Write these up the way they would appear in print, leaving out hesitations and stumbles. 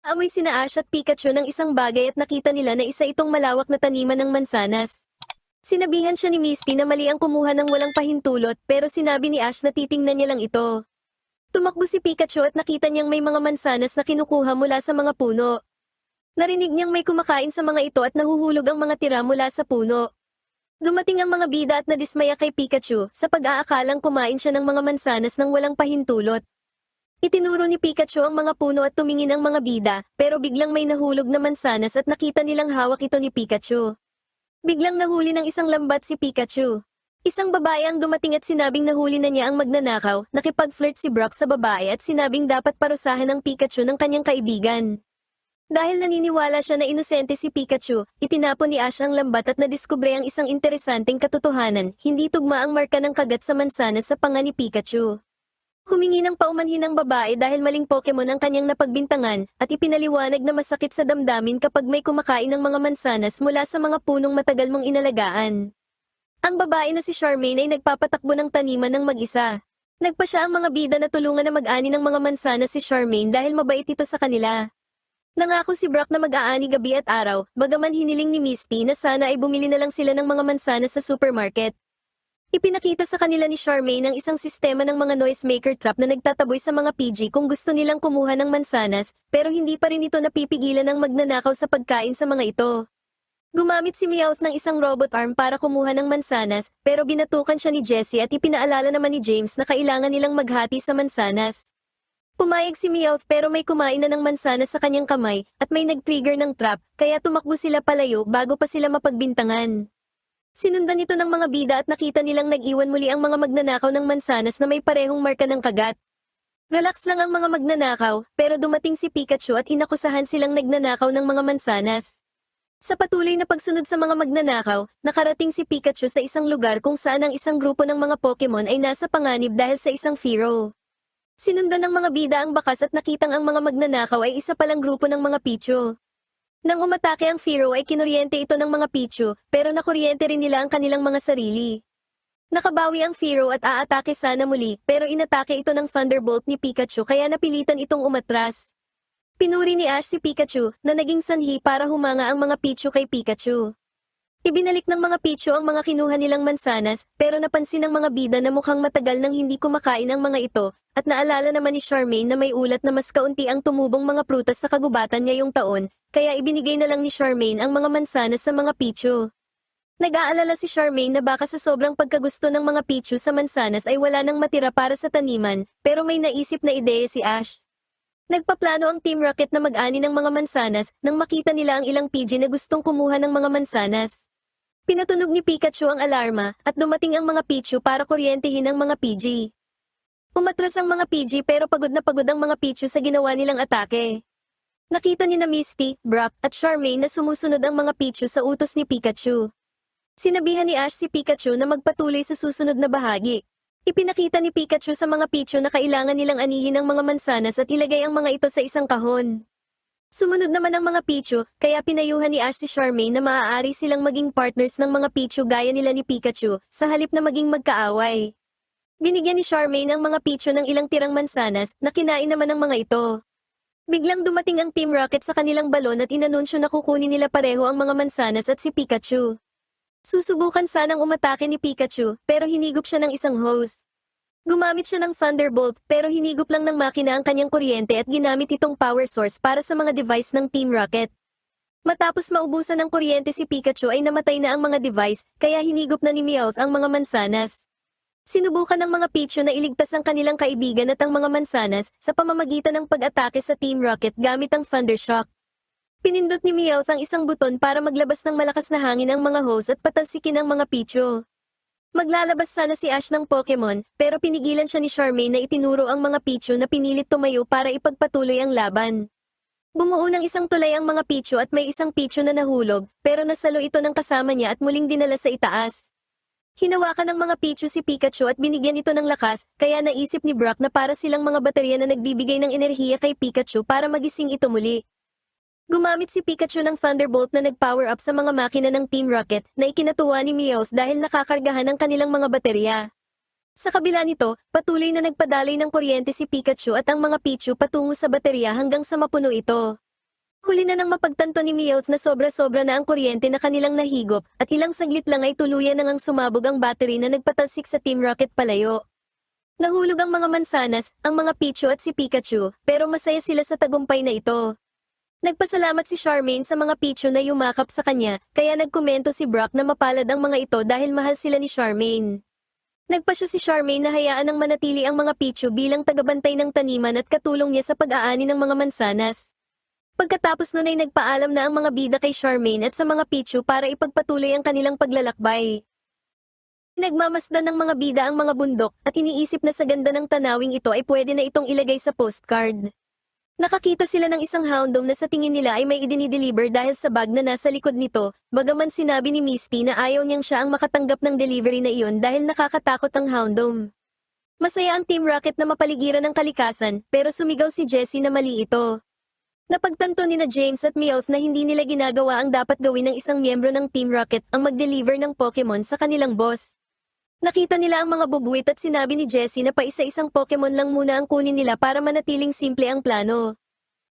Amoy sina Ash at Pikachu ng isang bagay at nakita nila na isa itong malawak na taniman ng mansanas. Sinabihan siya ni Misty na mali ang kumuha ng walang pahintulot pero sinabi ni Ash na titingnan niya lang ito. Tumakbo si Pikachu at nakita niyang may mga mansanas na kinukuha mula sa mga puno. Narinig niyang may kumakain sa mga ito at nahuhulog ang mga tira mula sa puno. Dumating ang mga bida at nadismaya kay Pikachu sa pag-aakalang kumain siya ng mga mansanas ng walang pahintulot. Itinuro ni Pikachu ang mga puno at tumingin ang mga bida, pero biglang may nahulog na mansanas at nakita nilang hawak ito ni Pikachu. Biglang nahuli ng isang lambat si Pikachu. Isang babae ang dumating at sinabing nahuli na niya ang magnanakaw, nakipag-flirt si Brock sa babae at sinabing dapat parusahan ng Pikachu ng kanyang kaibigan. Dahil naniniwala siya na inosente si Pikachu, itinapon ni Ash ang lambat at nadiskubre ang isang interesanteng katotohanan, hindi tugma ang marka ng kagat sa mansanas sa panga ni Pikachu. Humingi ng paumanhin ang babae dahil maling Pokemon ang kanyang napagbintangan, at ipinaliwanag na masakit sa damdamin kapag may kumakain ng mga mansanas mula sa mga punong matagal mong inalagaan. Ang babae na si Charmaine ay nagpapatakbo ng taniman ng mag-isa. Nagpa siya ang mga bida na tulungan na mag-ani ng mga mansanas si Charmaine dahil mabait ito sa kanila. Nangako si Brock na mag-aani gabi at araw, bagaman hiniling ni Misty na sana ay bumili na lang sila ng mga mansanas sa supermarket. Ipinakita sa kanila ni Charmaine ang isang sistema ng mga noisemaker trap na nagtataboy sa mga PG kung gusto nilang kumuha ng mansanas, pero hindi pa rin ito napipigilan ng magnanakaw sa pagkain sa mga ito. Gumamit si Meowth ng isang robot arm para kumuha ng mansanas, pero binatukan siya ni Jessie at ipinaalala naman ni James na kailangan nilang maghati sa mansanas. Pumayag si Meowth pero may kumain na ng mansanas sa kanyang kamay, at may nag-trigger ng trap, kaya tumakbo sila palayo bago pa sila mapagbintangan. Sinundan ito ng mga bida at nakita nilang nag-iwan muli ang mga magnanakaw ng mansanas na may parehong marka ng kagat. Relax lang ang mga magnanakaw, pero dumating si Pikachu at inakusahan silang nagnanakaw ng mga mansanas. Sa patuloy na pagsunod sa mga magnanakaw, nakarating si Pikachu sa isang lugar kung saan ang isang grupo ng mga Pokemon ay nasa panganib dahil sa isang Fearow. Sinundan ng mga bida ang bakas at nakitang ang mga magnanakaw ay isa palang grupo ng mga Pichu. Nang umatake ang Fearow ay kinuryente ito ng mga Pichu, pero nakuryente rin nila ang kanilang mga sarili. Nakabawi ang Fearow at aatake sana muli, pero inatake ito ng Thunderbolt ni Pikachu kaya napilitan itong umatras. Pinuri ni Ash si Pikachu na naging sanhi para humanga ang mga Pichu kay Pikachu. Ibinalik ng mga Pichu ang mga kinuha nilang mansanas, pero napansin ng mga bida na mukhang matagal nang hindi kumakain ang mga ito, at naalala naman ni Charmaine na may ulat na mas kaunti ang tumubong mga prutas sa kagubatan ngayong taon, kaya ibinigay na lang ni Charmaine ang mga mansanas sa mga Pichu. Nag-aalala si Charmaine na baka sa sobrang pagkagusto ng mga Pichu sa mansanas ay wala nang matira para sa taniman, pero may naisip na ideya si Ash. Nagpaplano ang Team Rocket na mag-ani ng mga mansanas nang makita nila ang ilang PG na gustong kumuha ng mga mansanas. Pinatunog ni Pikachu ang alarma at dumating ang mga Pichu para kuryentehin ang mga PG. Umatras ang mga PG pero pagod ang mga Pichu sa ginawa nilang atake. Nakita ni na Misty, Brock at Charmaine na sumusunod ang mga Pichu sa utos ni Pikachu. Sinabihan ni Ash si Pikachu na magpatuloy sa susunod na bahagi. Ipinakita ni Pikachu sa mga Pichu na kailangan nilang anihin ang mga mansanas at ilagay ang mga ito sa isang kahon. Sumunod naman ang mga Pichu, kaya pinayuhan ni Ash si Charmaine na maaari silang maging partners ng mga Pichu gaya nila ni Pikachu, sa halip na maging magkaaway. Binigyan ni Charmaine ang mga Pichu ng ilang tirang mansanas, na kinain naman ng mga ito. Biglang dumating ang Team Rocket sa kanilang balon at inanunsyo na kukunin nila pareho ang mga mansanas at si Pikachu. Susubukan sanang umatake ni Pikachu, pero hinigop siya ng isang hose. Gumamit siya ng Thunderbolt pero hinigop lang ng makina ang kanyang kuryente at ginamit itong power source para sa mga device ng Team Rocket. Matapos maubusan ng kuryente si Pikachu ay namatay na ang mga device, kaya hinigop na ni Meowth ang mga mansanas. Sinubukan ng mga Pichu na iligtas ang kanilang kaibigan at ang mga mansanas sa pamamagitan ng pag-atake sa Team Rocket gamit ang Thundershock. Pinindot ni Meowth ang isang buton para maglabas ng malakas na hangin ang mga hose at patalsikin ang mga Pichu. Maglalabas sana si Ash ng Pokemon, pero pinigilan siya ni Charmaine na itinuro ang mga Pichu na pinilit tumayo para ipagpatuloy ang laban. Bumuo ng isang tulay ang mga Pichu at may isang Pichu na nahulog, pero nasalo ito ng kasama niya at muling dinala sa itaas. Hinawakan ng mga Pichu si Pikachu at binigyan ito ng lakas, kaya naisip ni Brock na para silang mga baterya na nagbibigay ng enerhiya kay Pikachu para magising ito muli. Gumamit si Pikachu ng Thunderbolt na nag-power up sa mga makina ng Team Rocket na ikinatuwa ni Meowth dahil nakakargahan ang kanilang mga baterya. Sa kabila nito, patuloy na nagpadaloy ng kuryente si Pikachu at ang mga Pichu patungo sa baterya hanggang sa mapuno ito. Huli na nang mapagtanto ni Meowth na sobra-sobra na ang kuryente na kanilang nahigop, at ilang saglit lang ay tuluyan na ngang sumabog ang battery na nagpatalsik sa Team Rocket palayo. Nahulog ang mga mansanas, ang mga Pichu at si Pikachu, pero masaya sila sa tagumpay na ito. Nagpasalamat si Charmaine sa mga Pichu na yumakap sa kanya, kaya nagkomento si Brock na mapalad ang mga ito dahil mahal sila ni Charmaine. Nagpasya si Charmaine na hayaan ng manatili ang mga Pichu bilang tagabantay ng taniman at katulong niya sa pag-aani ng mga mansanas. Pagkatapos nun ay nagpaalam na ang mga bida kay Charmaine at sa mga Pichu para ipagpatuloy ang kanilang paglalakbay. Nagmamasdan ng mga bida ang mga bundok at iniisip na sa ganda ng tanawing ito ay pwede na itong ilagay sa postcard. Nakakita sila ng isang Houndoom na sa tingin nila ay may idinideliver dahil sa bag na nasa likod nito, bagaman sinabi ni Misty na ayaw niyang siya ang makatanggap ng delivery na iyon dahil nakakatakot ang Houndoom. Masaya ang Team Rocket na mapaligiran ng kalikasan, pero sumigaw si Jessie na mali ito. Napagtanto ni na James at Meowth na hindi nila ginagawa ang dapat gawin ng isang miyembro ng Team Rocket ang mag-deliver ng Pokemon sa kanilang boss. Nakita nila ang mga bubuwit at sinabi ni Jessie na paisa-isang Pokemon lang muna ang kunin nila para manatiling simple ang plano.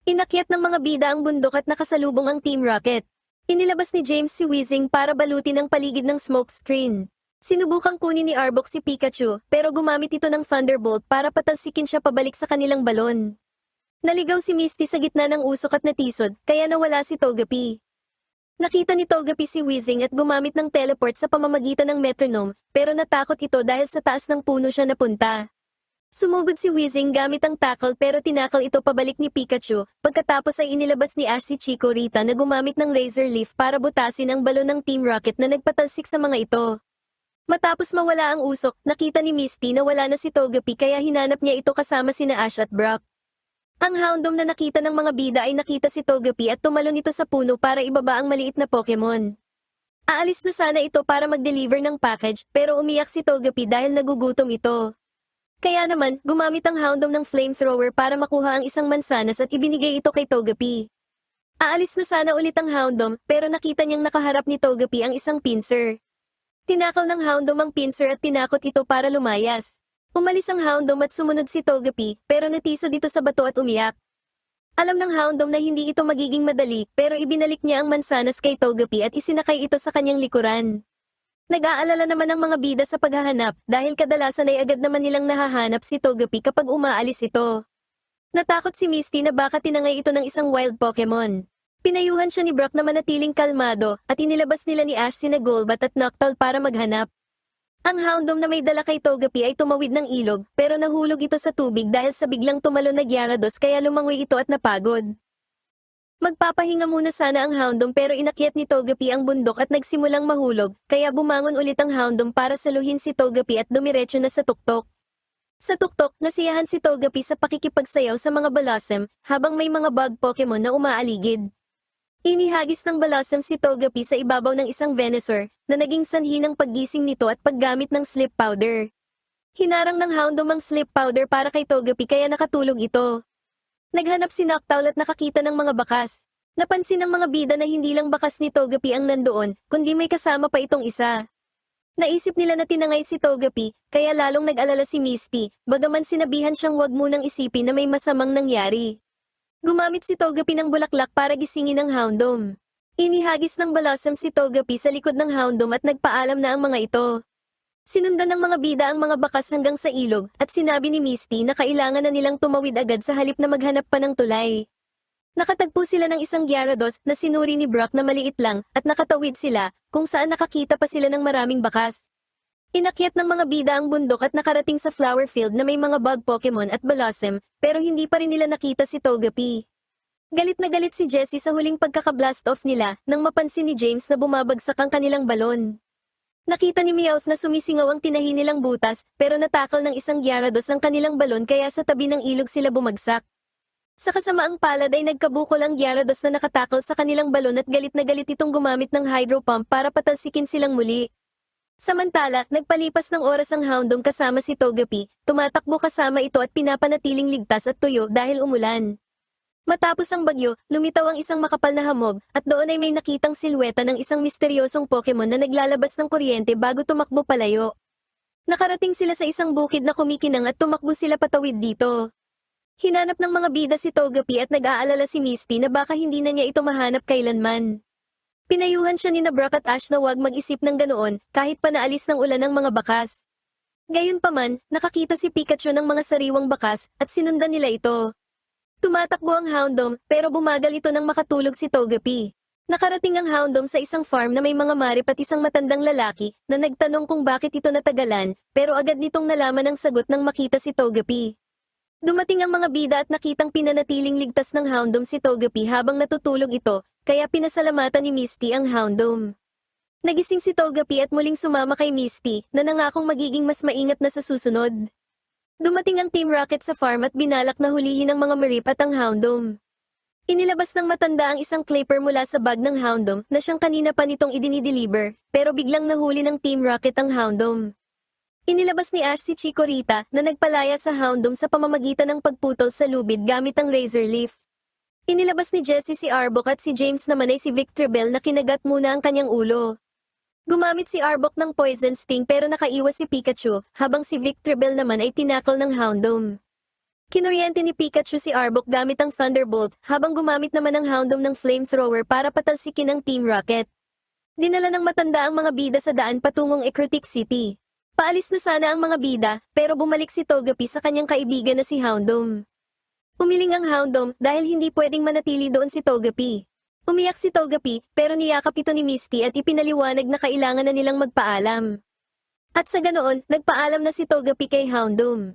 Inakyat ng mga bida ang bundok at nakasalubong ang Team Rocket. Inilabas ni James si Weezing para balutin ang paligid ng smoke screen. Sinubukang kunin ni Arbok si Pikachu, pero gumamit ito ng Thunderbolt para patalsikin siya pabalik sa kanilang balon. Naligaw si Misty sa gitna ng usok at natisod, kaya nawala si Togepi. Nakita ni Togepi si Weezing at gumamit ng teleport sa pamamagitan ng metronome, pero natakot ito dahil sa taas ng puno siya napunta. Sumugod si Weezing gamit ang tackle pero tinakal ito pabalik ni Pikachu, pagkatapos ay inilabas ni Ash si Chikorita na gumamit ng Razor Leaf para butasin ang balon ng Team Rocket na nagpatalsik sa mga ito. Matapos mawala ang usok, nakita ni Misty na wala na si Togepi kaya hinanap niya ito kasama sina Ash at Brock. Ang Houndoom na nakita ng mga bida ay nakita si Togepi at tumalon ito sa puno para ibaba ang maliit na Pokemon. Aalis na sana ito para mag-deliver ng package pero umiyak si Togepi dahil nagugutom ito. Kaya naman, gumamit ang Houndoom ng flamethrower para makuha ang isang mansanas at ibinigay ito kay Togepi. Aalis na sana ulit ang Houndoom pero nakita niyang nakaharap ni Togepi ang isang pincer. Tinakal ng Houndoom ang pincer at tinakot ito para lumayas. Umalis ang Houndoom at sumunod si Togepi, pero natiso dito sa bato at umiyak. Alam ng Houndoom na hindi ito magiging madali, pero ibinalik niya ang mansanas kay Togepi at isinakay ito sa kanyang likuran. Nag-aalala naman ang mga bida sa paghahanap, dahil kadalasan ay agad naman nilang nahahanap si Togepi kapag umaalis ito. Natakot si Misty na baka tinangay ito ng isang wild Pokemon. Pinayuhan siya ni Brock na manatiling kalmado, at inilabas nila ni Ash sina Golbat at Noctowl para maghanap. Ang Houndoom na may dala kay Togepi ay tumawid ng ilog, pero nahulog ito sa tubig dahil sa biglang tumalon na Gyarados kaya lumangoy ito at napagod. Magpapahinga muna sana ang Houndoom pero inakyat ni Togepi ang bundok at nagsimulang mahulog, kaya bumangon ulit ang Houndoom para saluhin si Togepi at dumiretso na sa tuktok. Sa tuktok, nasiyahan si Togepi sa pakikipagsayaw sa mga Blossom, habang may mga bug Pokemon na umaaligid. Inihagis ng Blossom si Togepi sa ibabaw ng isang Venusaur, na naging sanhi ng paggising nito at paggamit ng sleep powder. Hinarang ng Houndoom ang sleep powder para kay Togepi kaya nakatulog ito. Naghanap si Noctowl at nakakita ng mga bakas. Napansin ng mga bida na hindi lang bakas ni Togepi ang nandoon, kundi may kasama pa itong isa. Naisip nila na tinangay si Togepi, kaya lalong nag-alala si Misty, bagaman sinabihan siyang wag munang isipin na may masamang nangyari. Gumamit si Togepi ng bulaklak para gisingin ang Houndoom. Inihagis ng Blossom si Togepi sa likod ng Houndoom at nagpaalam na ang mga ito. Sinundan ng mga bida ang mga bakas hanggang sa ilog at sinabi ni Misty na kailangan na nilang tumawid agad sa halip na maghanap pa ng tulay. Nakatagpo sila ng isang Gyarados na sinuri ni Brock na maliit lang at nakatawid sila kung saan nakakita pa sila ng maraming bakas. Inakyat ng mga bida ang bundok at nakarating sa flower field na may mga bug Pokemon at Blossom, pero hindi pa rin nila nakita si Togepi. Galit na galit si Jessie sa huling pagkaka-blast off nila nang mapansin ni James na bumabagsak ang kanilang balon. Nakita ni Meowth na sumisingaw ang tinahi nilang butas, pero natakal ng isang Gyarados ang kanilang balon kaya sa tabi ng ilog sila bumagsak. Sa kasamaang palad ay nagkabukol ang Gyarados na nakatakal sa kanilang balon at galit na galit itong gumamit ng hydro pump para patalsikin silang muli. Samantala, nagpalipas ng oras ang Houndoom kasama si Togepi, tumatakbo kasama ito at pinapanatiling ligtas at tuyo dahil umulan. Matapos ang bagyo, lumitaw ang isang makapal na hamog, at doon ay may nakitang silweta ng isang misteryosong Pokemon na naglalabas ng kuryente bago tumakbo palayo. Nakarating sila sa isang bukid na kumikinang at tumakbo sila patawid dito. Hinanap ng mga bida si Togepi at nag-aalala si Misty na baka hindi na niya ito mahanap kailanman. Pinayuhan siya ni Brock at Ash na huwag mag-isip ng ganoon kahit pa naalis ng ulan ng mga bakas. Gayunpaman, nakakita si Pikachu ng mga sariwang bakas at sinundan nila ito. Tumatakbo ang Houndoom pero bumagal ito nang makatulog si Togepi. Nakarating ang Houndoom sa isang farm na may mga marip at isang matandang lalaki na nagtanong kung bakit ito natagalan pero agad nitong nalaman ang sagot nang makita si Togepi. Dumating ang mga bida at nakitang pinanatiling ligtas ng Houndoom si Togepi habang natutulog ito, kaya pinasalamatan ni Misty ang Houndoom. Nagising si Togepi at muling sumama kay Misty na nangakong magiging mas maingat na sa susunod. Dumating ang Team Rocket sa farm at binalak na hulihin ang mga marip at ang Houndoom. Inilabas ng matanda ang isang clapper mula sa bag ng Houndoom na siyang kanina pa nitong idinideliver, pero biglang nahuli ng Team Rocket ang Houndoom. Inilabas ni Ash si Chikorita na nagpalaya sa Houndoom sa pamamagitan ng pagputol sa lubid gamit ang razor leaf. Inilabas ni Jessie si Arbok at si James naman ay si Victreebel na kinagat muna ang kanyang ulo. Gumamit si Arbok ng Poison Sting pero nakaiwas si Pikachu, habang si Victreebel naman ay tinakal ng Houndoom. Kinuryente ni Pikachu si Arbok gamit ang Thunderbolt, habang gumamit naman ang Houndoom ng Flamethrower para patalsikin ang Team Rocket. Dinala ng matanda ang mga bida sa daan patungong Ecruteak City. Paalis na sana ang mga bida, pero bumalik si Togepi sa kanyang kaibigan na si Houndoom. Umiling ang Houndoom dahil hindi pwedeng manatili doon si Togepi. Umiyak si Togepi, pero niyakap ito ni Misty at ipinaliwanag na kailangan na nilang magpaalam. At sa ganoon, nagpaalam na si Togepi kay Houndoom.